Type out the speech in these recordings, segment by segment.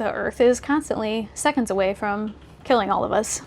the Earth is constantly seconds away from killing all of us.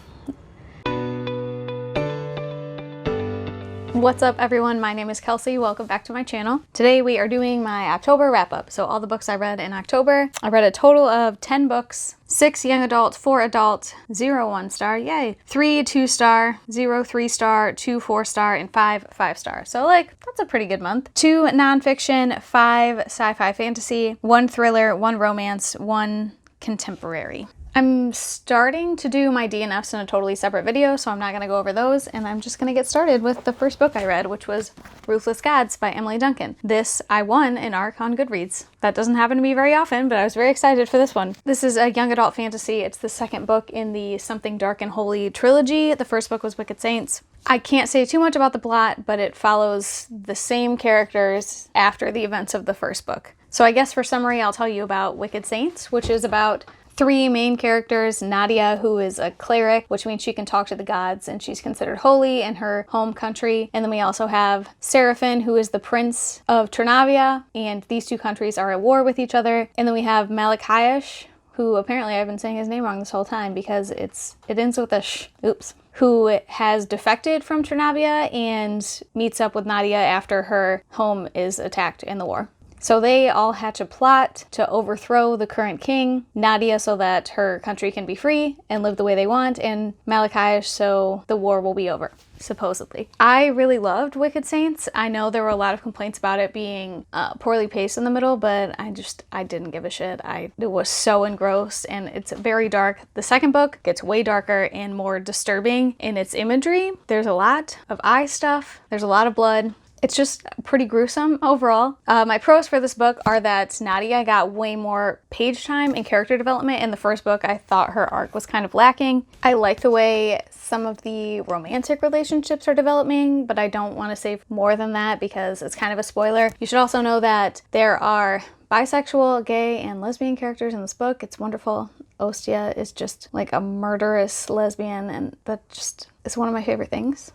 What's up everyone, my name is Kelsey, welcome back to my channel. Today we are doing my October wrap-up, so all the books I read in October. I read a total of 10 books, 6 young adult, 4 adult, 0 1-star, yay, 3 2-star, 0 3-star, 2 4-star, and 5 5-star. So like, that's a pretty good month. 2 nonfiction, 5 sci-fi fantasy, 1 thriller, 1 romance, 1 contemporary. I'm starting to do my DNFs in a totally separate video, so I'm not going to go over those, and I'm just going to get started with the first book I read, which was Ruthless Gods by Emily Duncan. This I won an ARC on Goodreads. That doesn't happen to me very often, but I was very excited for this one. This is a young adult fantasy. It's the second book in the Something Dark and Holy trilogy. The first book was Wicked Saints. I can't say too much about the plot, but it follows the same characters after the events of the first book. So I guess for summary, I'll tell you about Wicked Saints, which is about 3 main characters. Nadia, who is a cleric, which means she can talk to the gods and she's considered holy in her home country. And then we also have Seraphin, who is the prince of Ternavia, and these 2 countries are at war with each other. And then we have Malachaish, who apparently I've been saying his name wrong this whole time because it ends with a sh, oops, who has defected from Ternavia and meets up with Nadia after her home is attacked in the war. So they all hatch a plot to overthrow the current king, Nadia so that her country can be free and live the way they want, and Malachaish so the war will be over, supposedly. I really loved Wicked Saints. I know there were a lot of complaints about it being poorly paced in the middle, but I didn't give a shit. It was so engrossed, and it's very dark. The second book gets way darker and more disturbing in its imagery. There's a lot of eye stuff. There's a lot of blood. It's just pretty gruesome overall. My pros for this book are that Nadia got way more page time and character development. In the first book, I thought her arc was kind of lacking. I like the way some of the romantic relationships are developing, but I don't want to say more than that because it's kind of a spoiler. You should also know that there are bisexual, gay, and lesbian characters in this book. It's wonderful. Ostia is just like a murderous lesbian, and that just is one of my favorite things.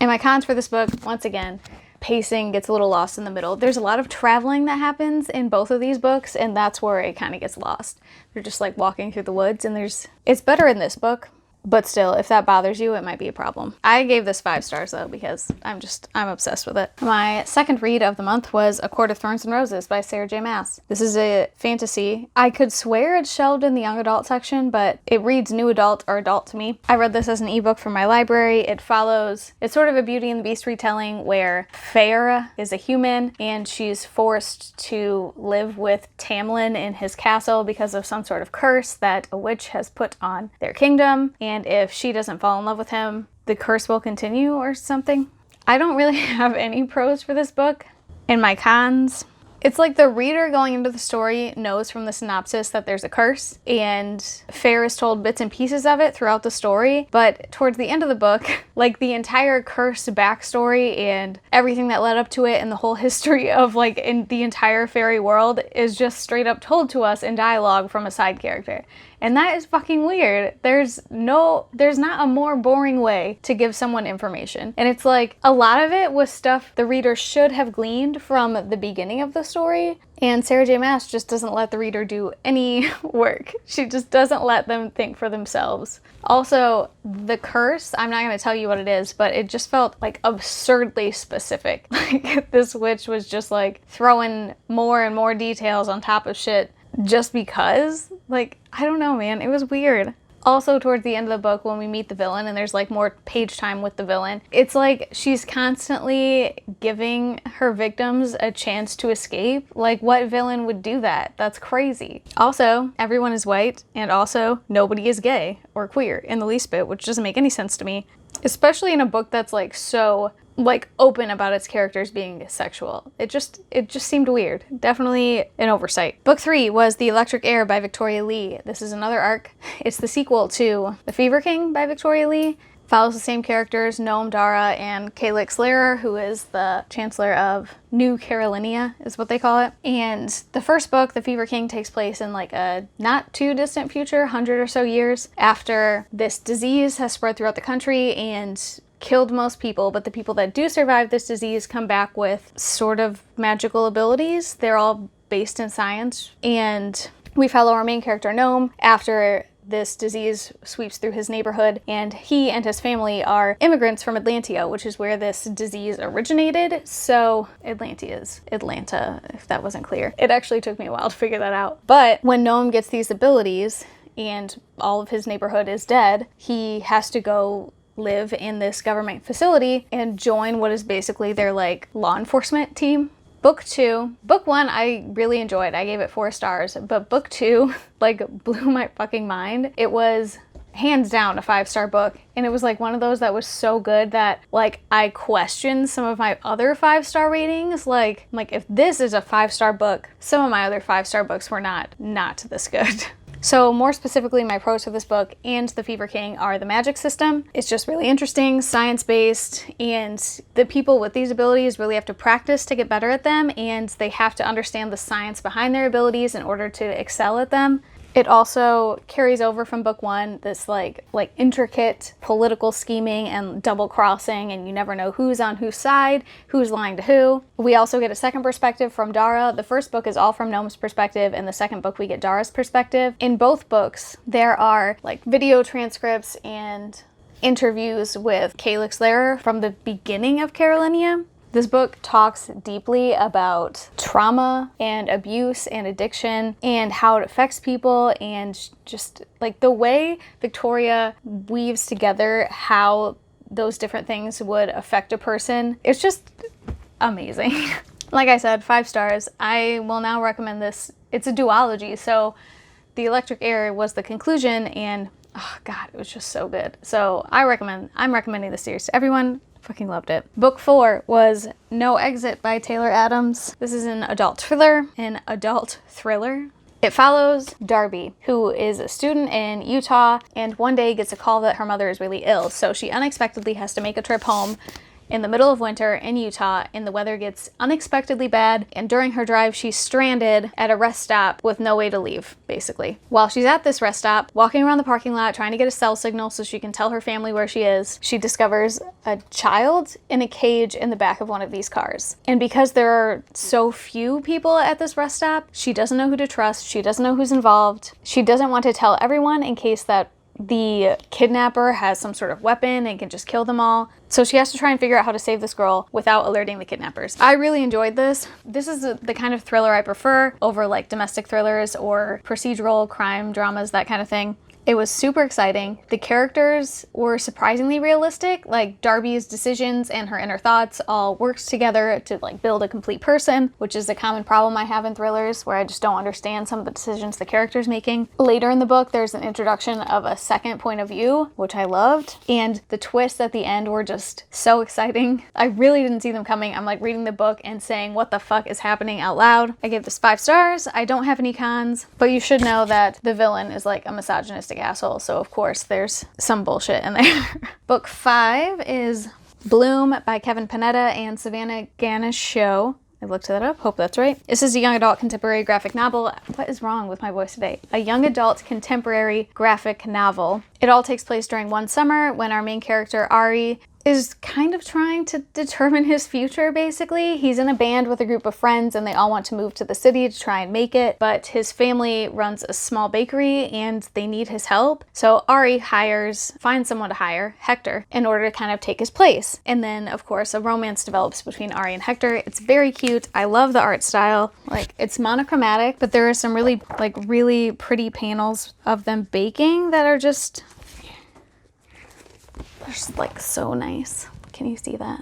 And my cons for this book, once again, pacing gets a little lost in the middle. There's a lot of traveling that happens in both of these books, and that's where it kind of gets lost. They're just like walking through the woods, and it's better in this book, but still, if that bothers you, it might be a problem. I gave this 5 stars though because I'm obsessed with it. My second read of the month was A Court of Thorns and Roses by Sarah J. Maas. This is a fantasy. I could swear it's shelved in the young adult section, but it reads new adult or adult to me. I read this as an ebook from my library. It's sort of a Beauty and the Beast retelling where Heir is a human and she's forced to live with Tamlin in his castle because of some sort of curse that a witch has put on their kingdom. And if she doesn't fall in love with him, the curse will continue or something. I don't really have any pros for this book. In my cons, it's like the reader going into the story knows from the synopsis that there's a curse, and Heir is told bits and pieces of it throughout the story, but towards the end of the book, like the entire curse backstory and everything that led up to it and the whole history of like in the entire fairy world is just straight up told to us in dialogue from a side character. And that is fucking weird. There's not a more boring way to give someone information. And it's like a lot of it was stuff the reader should have gleaned from the beginning of the story. And Sarah J. Maas just doesn't let the reader do any work. She just doesn't let them think for themselves. Also, the curse, I'm not going to tell you what it is, but it just felt like absurdly specific. Like this witch was just like throwing more and more details on top of shit just because. Like, I don't know, man. It was weird. Also, towards the end of the book, when we meet the villain and there's like more page time with the villain, it's like she's constantly giving her victims a chance to escape. Like, what villain would do that? That's crazy. Also, everyone is white, and also nobody is gay or queer in the least bit, which doesn't make any sense to me, especially in a book that's like so like open about its characters being sexual. It just seemed weird. Definitely an oversight. Book 3 was The Electric Heir by Victoria Lee. This is another arc. It's the sequel to The Fever King by Victoria Lee. Follows the same characters, Noam Dara and Calix Lehrer, who is the Chancellor of New Carolinia, is what they call it. And the first book, The Fever King, takes place in like a not too distant future, 100 or so years after this disease has spread throughout the country and killed most people, but the people that do survive this disease come back with sort of magical abilities. They're all based in science, and We follow our main character Gnome after this disease sweeps through his neighborhood, and he and his family are immigrants from Atlantia, which is where this disease originated. So Atlanta, if that wasn't clear. It actually took me a while to figure that out. But when Gnome gets these abilities and all of his neighborhood is dead, he has to go live in this government facility and join what is basically their like law enforcement team. Book 2. Book 1 I really enjoyed. I gave it 4 stars. But book 2 like blew my fucking mind. It was hands down a 5-star book. And it was like one of those that was so good that like I questioned some of my other 5-star ratings. Like if this is a 5-star book, some of my other 5-star books were not this good. So more specifically, my pros for this book and The Fever King are the magic system. It's just really interesting, science-based, and the people with these abilities really have to practice to get better at them, and they have to understand the science behind their abilities in order to excel at them. It also carries over from book 1, this like intricate political scheming and double crossing, and you never know who's on whose side, who's lying to who. We also get a second perspective from Dara. The first book is all from Gnome's perspective, and the second book we get Dara's perspective. In both books, there are like video transcripts and interviews with Calyx Larer from the beginning of Carolinia. This book talks deeply about trauma and abuse and addiction and how it affects people, and just like the way Victoria weaves together how those different things would affect a person. It's just amazing. Like I said, 5 stars. I will now recommend this. It's a duology, so the Electric Heir was the conclusion, and oh god, it was just so good. So I'm recommending this series to everyone. Fucking loved it. Book 4 was No Exit by Taylor Adams. This is an adult thriller. It follows Darby, who is a student in Utah, and one day gets a call that her mother is really ill. So she unexpectedly has to make a trip home in the middle of winter in Utah, and the weather gets unexpectedly bad, and during her drive she's stranded at a rest stop with no way to leave, basically. While she's at this rest stop, walking around the parking lot trying to get a cell signal so she can tell her family where she is, she discovers a child in a cage in the back of one of these cars. And because there are so few people at this rest stop, she doesn't know who to trust, she doesn't know who's involved, she doesn't want to tell everyone in case that the kidnapper has some sort of weapon and can just kill them all. So she has to try and figure out how to save this girl without alerting the kidnappers. I really enjoyed this. This is the kind of thriller I prefer over like domestic thrillers or procedural crime dramas, that kind of thing. It was super exciting. The characters were surprisingly realistic. Like Darby's decisions and her inner thoughts all worked together to like build a complete person, which is a common problem I have in thrillers where I just don't understand some of the decisions the character's making. Later in the book, there's an introduction of a second point of view, which I loved. And the twists at the end were just so exciting. I really didn't see them coming. I'm like reading the book and saying, what the fuck is happening out loud? I gave this 5 stars. I don't have any cons, but you should know that the villain is like a misogynistic asshole, so of course there's some bullshit in there. Book 5 is Bloom by Kevin Panetta and Savanna Ganucheau. I looked that up, hope that's right. This is a young adult contemporary graphic novel. What is wrong with my voice today? A young adult contemporary graphic novel. It all takes place during one summer when our main character Ari is kind of trying to determine his future, basically. He's in a band with a group of friends and they all want to move to the city to try and make it, but his family runs a small bakery and they need his help. So Ari finds someone to hire, Hector, in order to kind of take his place. And then, of course, a romance develops between Ari and Hector. It's very cute. I love the art style. Like, it's monochromatic, but there are some really pretty panels of them baking that are just like so nice. Can you see that?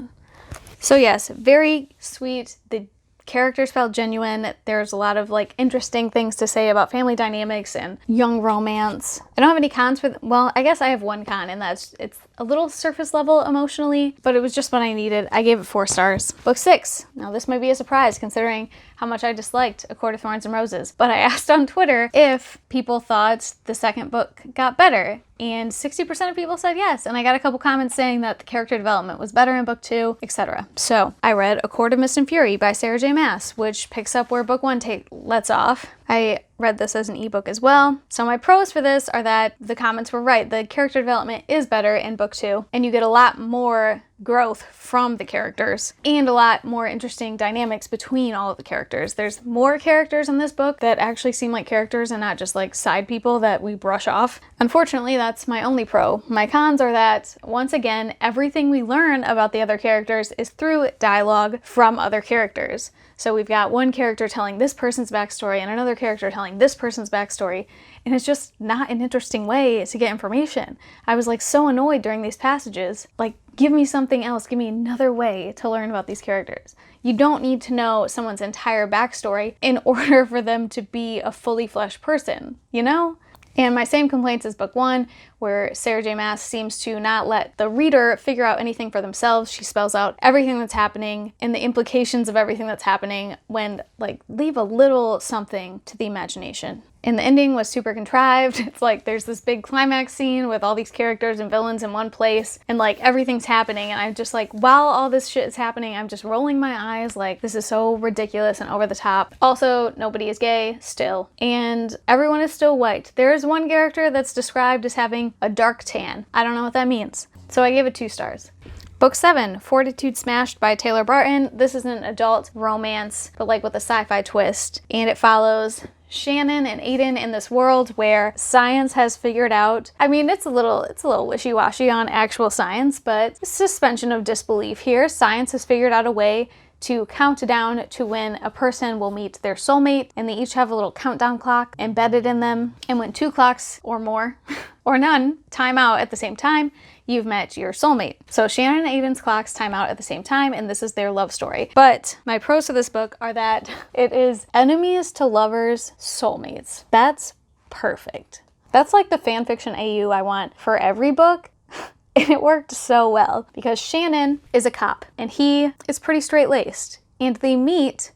So yes, very sweet. The characters felt genuine. There's a lot of like interesting things to say about family dynamics and young romance. I don't have any cons for well, I guess I have one con, and that's it's a little surface level emotionally, but it was just what I needed. I gave it 4 stars. Book 6. Now this might be a surprise considering how much I disliked A Court of Thorns and Roses, but I asked on Twitter if people thought the second book got better, and 60% of people said yes, and I got a couple comments saying that the character development was better in book 2, etc. So I read A Court of Mist and Fury by Sarah J. Maas, which picks up where book 1 lets off. I read this as an ebook as well. So my pros for this are that the comments were right. The character development is better in book 2, and you get a lot more growth from the characters and a lot more interesting dynamics between all of the characters. There's more characters in this book that actually seem like characters and not just like side people that we brush off. Unfortunately, that's my only pro. My cons are that, once again, everything we learn about the other characters is through dialogue from other characters. So we've got one character telling this person's backstory and another character telling this person's backstory, and it's just not an interesting way to get information. I was like so annoyed during these passages. Like, give me something else. Give me another way to learn about these characters. You don't need to know someone's entire backstory in order for them to be a fully fleshed person, you know? And my same complaints as book 1, where Sarah J. Maas seems to not let the reader figure out anything for themselves. She spells out everything that's happening and the implications of everything that's happening when, like, leave a little something to the imagination. And the ending was super contrived. It's like there's this big climax scene with all these characters and villains in one place, and like everything's happening, and I'm just like, while all this shit is happening, I'm just rolling my eyes like, this is so ridiculous and over the top. Also, nobody is gay still, and everyone is still white. There is one character that's described as having a dark tan. I don't know what that means. So I gave it 2 stars. Book 7, Fortitude Smashed by Taylor Barton. This is an adult romance, but like with a sci-fi twist, and it follows Shannon and Aiden in this world where science has figured out, I mean, it's a little wishy-washy on actual science, but suspension of disbelief here. Science has figured out a way to count down to when a person will meet their soulmate, and they each have a little countdown clock embedded in them. And when 2 clocks or more, or none, time out at the same time, you've met your soulmate. So Shannon and Aiden's clocks time out at the same time, and this is their love story. But my pros for this book are that it is enemies to lovers, soulmates. That's perfect. That's like the fanfiction AU I want for every book. And it worked so well because Shannon is a cop and he is pretty straight-laced, and they meet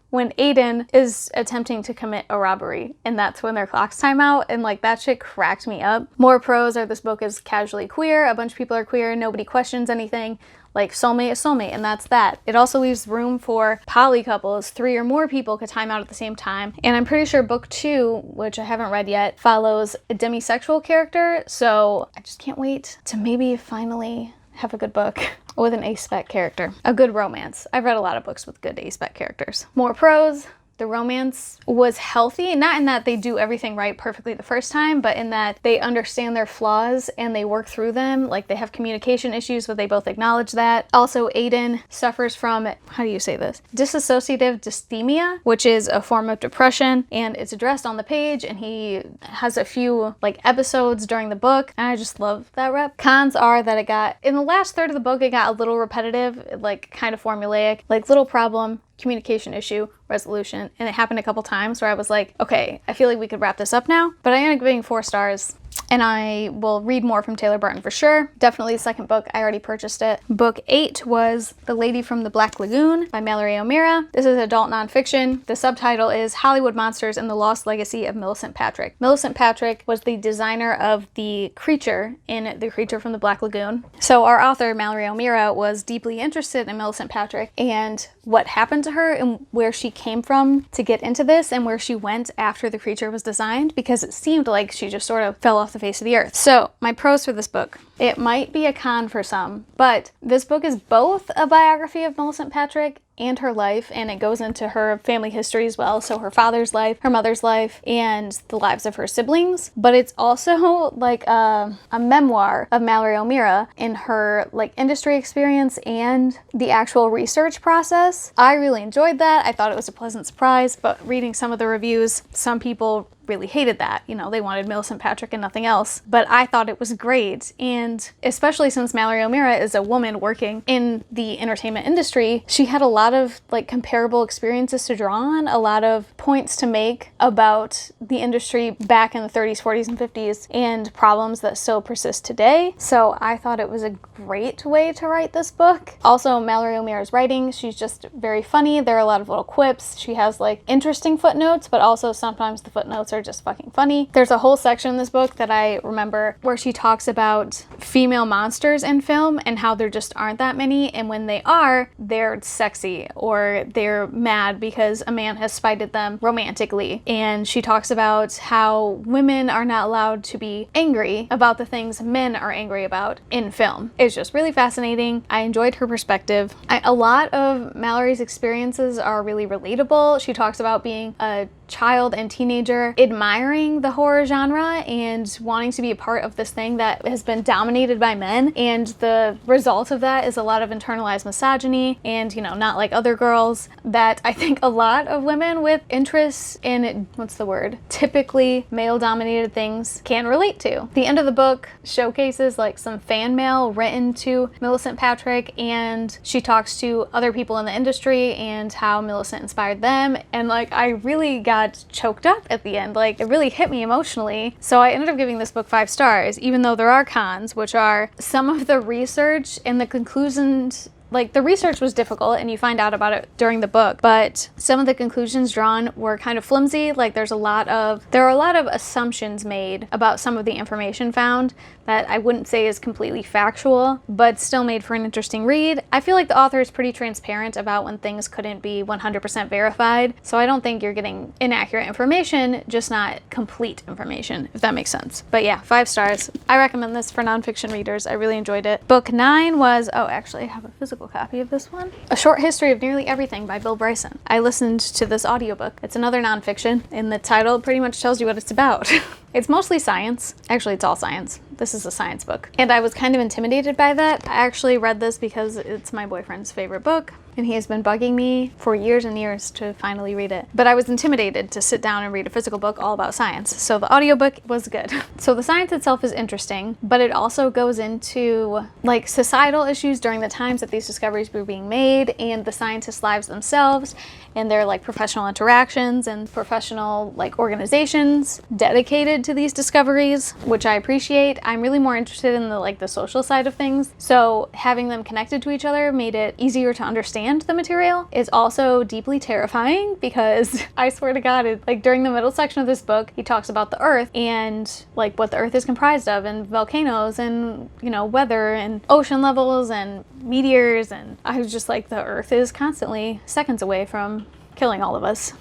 when Aiden is attempting to commit a robbery, and that's when their clocks time out, and like that shit cracked me up. More pros are this book is casually queer, a bunch of people are queer, nobody questions anything. Like, soulmate is soulmate, and that's that. It also leaves room for poly couples. 3 or more people could time out at the same time. And I'm pretty sure book 2, which I haven't read yet, follows a demisexual character, so I just can't wait to maybe finally have a good book with an aspec character. A good romance. I've read a lot of books with good aspec characters. More pros. The romance was healthy, not in that they do everything right perfectly the first time, but in that they understand their flaws and they work through them. Like, they have communication issues, but they both acknowledge that. Also, Aiden suffers from, how do you say this? Dissociative dysthymia, which is a form of depression, and it's addressed on the page, and he has a few like episodes during the book, and I just love that rep. Cons are that it got, in the last third of the book, it got a little repetitive, like kind of formulaic, like little problem, communication issue, resolution, and it happened a couple times where I was like, okay, I feel like we could wrap this up now. But I ended up giving 4 stars, and I will read more from Taylor Barton for sure. Definitely the second book. I already purchased it. Book 8 was The Lady from the Black Lagoon by Mallory O'Meara. This is adult nonfiction. The subtitle is Hollywood Monsters and the Lost Legacy of Millicent Patrick. Millicent Patrick was the designer of the creature in The Creature from the Black Lagoon. So our author, Mallory O'Meara, was deeply interested in Millicent Patrick and what happened to her and where she came from to get into this and where she went after the creature was designed, because it seemed like she just sort of fell off the face of the earth. So my pros for this book. It might be a con for some, but this book is both a biography of Millicent Patrick and her life, and it goes into her family history as well, so her father's life, her mother's life, and the lives of her siblings. But it's also like a memoir of Mallory O'Meara in her like industry experience and the actual research process. I really enjoyed that. I thought it was a pleasant surprise, but reading some of the reviews, some people really hated that. You know, they wanted Millicent Patrick and nothing else. But I thought it was great. And especially since Mallory O'Meara is a woman working in the entertainment industry, she had a lot of like comparable experiences to draw on, a lot of points to make about the industry back in the 30s, 40s, and 50s, and problems that still persist today. So I thought it was a great way to write this book. Also, Mallory O'Meara's writing, she's just very funny. There are a lot of little quips. She has like interesting footnotes, but also sometimes the footnotes are just fucking funny. There's a whole section in this book that I remember where she talks about female monsters in film and how there just aren't that many, and when they are, they're sexy or they're mad because a man has spited them romantically. And she talks about how women are not allowed to be angry about the things men are angry about in film. It's just really fascinating. I enjoyed her perspective. A lot of Mallory's experiences are really relatable. She talks about being a child and teenager admiring the horror genre and wanting to be a part of this thing that has been dominated by men, and the result of that is a lot of internalized misogyny and, you know, not like other girls, that I think a lot of women with interests in, what's the word, typically male dominated things can relate to. The end of the book showcases like some fan mail written to Millicent Patrick, and she talks to other people in the industry and how Millicent inspired them, and like I really got choked up at the end. Like, it really hit me emotionally. So I ended up giving this book 5 stars, even though there are cons, which are some of the research and the conclusions. Like, the research was difficult and you find out about it during the book, but some of the conclusions drawn were kind of flimsy. Like, there are a lot of assumptions made about some of the information found that I wouldn't say is completely factual, but still made for an interesting read. I feel like the author is pretty transparent about when things couldn't be 100% verified, so I don't think you're getting inaccurate information, just not complete information, if that makes sense. But yeah, 5 stars. I recommend this for nonfiction readers. I really enjoyed it. Book 9 was, oh, actually I have a physical copy of this one. A Short History of Nearly Everything by Bill Bryson. I listened to this audiobook. It's another nonfiction, and the title pretty much tells you what it's about. It's mostly science. Actually, it's all science. This is a science book. And I was kind of intimidated by that. I actually read this because it's my boyfriend's favorite book, and he has been bugging me for years and years to finally read it. But I was intimidated to sit down and read a physical book all about science. So the audiobook was good. So the science itself is interesting, but it also goes into like societal issues during the times that these discoveries were being made, and the scientists' lives themselves, and their like professional interactions and professional like organizations dedicated to these discoveries, which I appreciate. I'm really more interested in the social side of things. So having them connected to each other made it easier to understand the material. Is also deeply terrifying because I swear to God, like during the middle section of this book, he talks about the Earth and like what the Earth is comprised of, and volcanoes and, you know, weather and ocean levels and meteors, and I was just like, the Earth is constantly seconds away from killing all of us.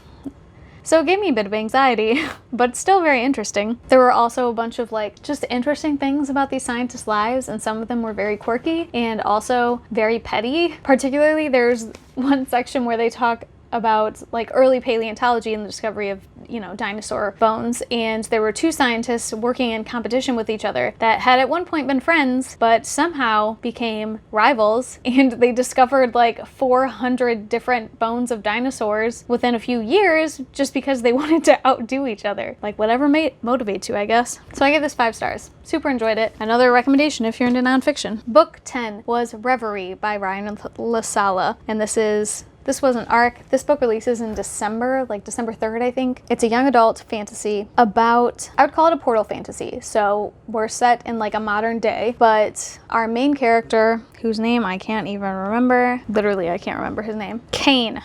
So it gave me a bit of anxiety, but still very interesting. There were also a bunch of like just interesting things about these scientists' lives, and some of them were very quirky and also very petty. Particularly, there's one section where they talk about like early paleontology and the discovery of, you know, dinosaur bones, and there were 2 scientists working in competition with each other that had at one point been friends but somehow became rivals, and they discovered like 400 different bones of dinosaurs within a few years just because they wanted to outdo each other. Like, whatever motivates you, I guess. So I give this 5 stars. Super enjoyed it. Another recommendation if you're into nonfiction. Book 10 was Reverie by Ryan Sala, and this was an arc. This book releases in December, like December 3rd, I think. It's a young adult fantasy about, I would call it a portal fantasy. So we're set in like a modern day, but our main character, whose name I can't even remember, literally I can't remember his name, Kane.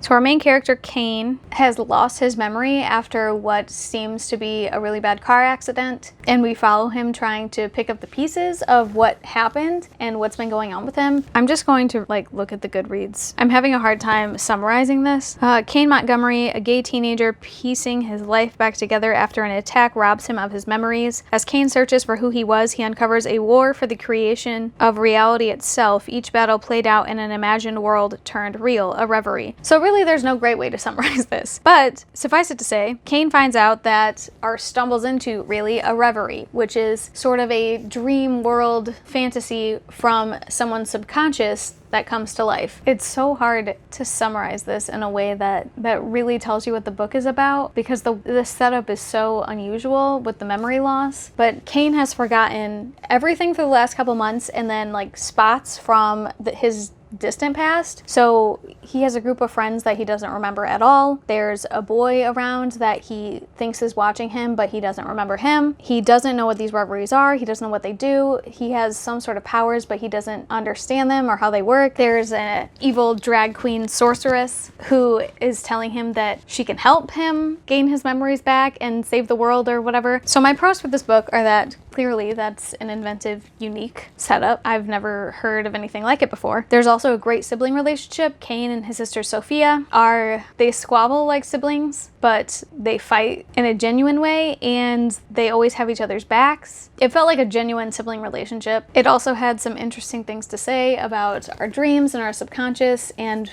So our main character, Kane, has lost his memory after what seems to be a really bad car accident, and we follow him trying to pick up the pieces of what happened and what's been going on with him. I'm just going to like look at the Goodreads. I'm having a hard time summarizing this. Kane Montgomery, a gay teenager piecing his life back together after an attack robs him of his memories. As Kane searches for who he was, he uncovers a war for the creation of reality itself, each battle played out in an imagined world turned real, a reverie. So really there's no great way to summarize this, but suffice it to say, Kane finds out that or stumbles into really a reverie, which is sort of a dream world fantasy from someone's subconscious that comes to life. It's so hard to summarize this in a way that really tells you what the book is about, because the setup is so unusual with the memory loss. But Kane has forgotten everything for the last couple months, and then like spots from his distant past. So he has a group of friends that he doesn't remember at all. There's a boy around that he thinks is watching him, but he doesn't remember him. He doesn't know what these reveries are. He doesn't know what they do. He has some sort of powers, but he doesn't understand them or how they work. There's an evil drag queen sorceress who is telling him that she can help him gain his memories back and save the world or whatever. So my pros for this book are that clearly that's an inventive, unique setup. I've never heard of anything like it before. There's also a great sibling relationship. Cain and his sister Sophia they squabble like siblings, but they fight in a genuine way and they always have each other's backs. It felt like a genuine sibling relationship. It also had some interesting things to say about our dreams and our subconscious and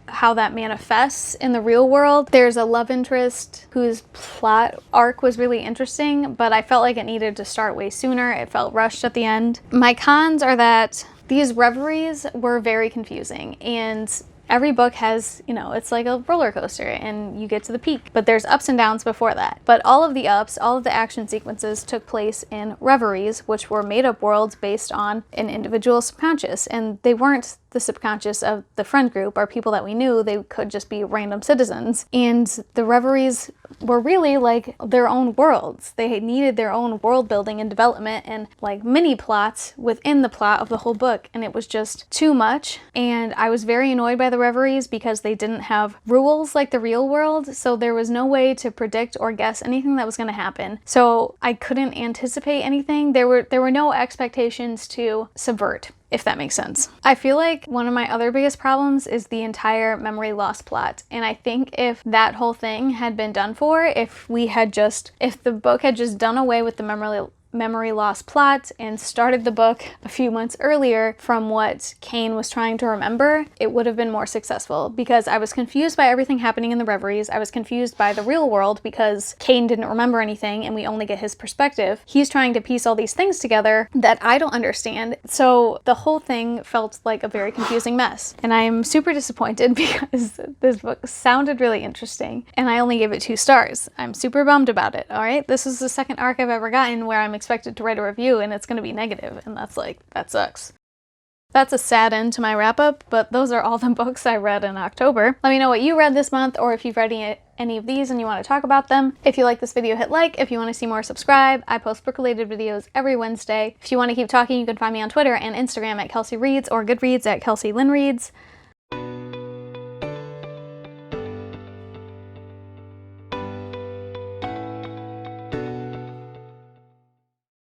how that manifests in the real world. There's a love interest whose plot arc was really interesting, but I felt like it needed to start way sooner. It felt rushed at the end. My cons are that these reveries were very confusing, and every book has, it's like a roller coaster and you get to the peak, but there's ups and downs before that. But all of the ups, all of the action sequences took place in reveries, which were made up worlds based on an individual subconscious, and they weren't the subconscious of the friend group or people that we knew. They could just be random citizens. And the reveries were really like their own worlds. They needed their own world building and development and like mini plots within the plot of the whole book. And it was just too much. And I was very annoyed by the reveries because they didn't have rules like the real world. So there was no way to predict or guess anything that was going to happen. So I couldn't anticipate anything. There were no expectations to subvert, if that makes sense. I feel like one of my other biggest problems is the entire memory loss plot. And I think if that whole thing had been done for, if the book had just done away with the memory loss plot and started the book a few months earlier from what Cain was trying to remember, it would have been more successful, because I was confused by everything happening in the reveries. I was confused by the real world because Cain didn't remember anything and we only get his perspective. He's trying to piece all these things together that I don't understand. So the whole thing felt like a very confusing mess. And I'm super disappointed because this book sounded really interesting and I only gave it 2 stars. I'm super bummed about it, all right? This is the second arc I've ever gotten where I'm expected to write a review and it's going to be negative, and that sucks. That's a sad end to my wrap up, but those are all the books I read in October. Let me know what you read this month, or if you've read any of these and you want to talk about them. If you like this video, hit like. If you want to see more, subscribe. I post book-related videos every Wednesday. If you want to keep talking, you can find me on Twitter and Instagram at Kelsey Reads, or Goodreads at Kelsey Lynn Reads.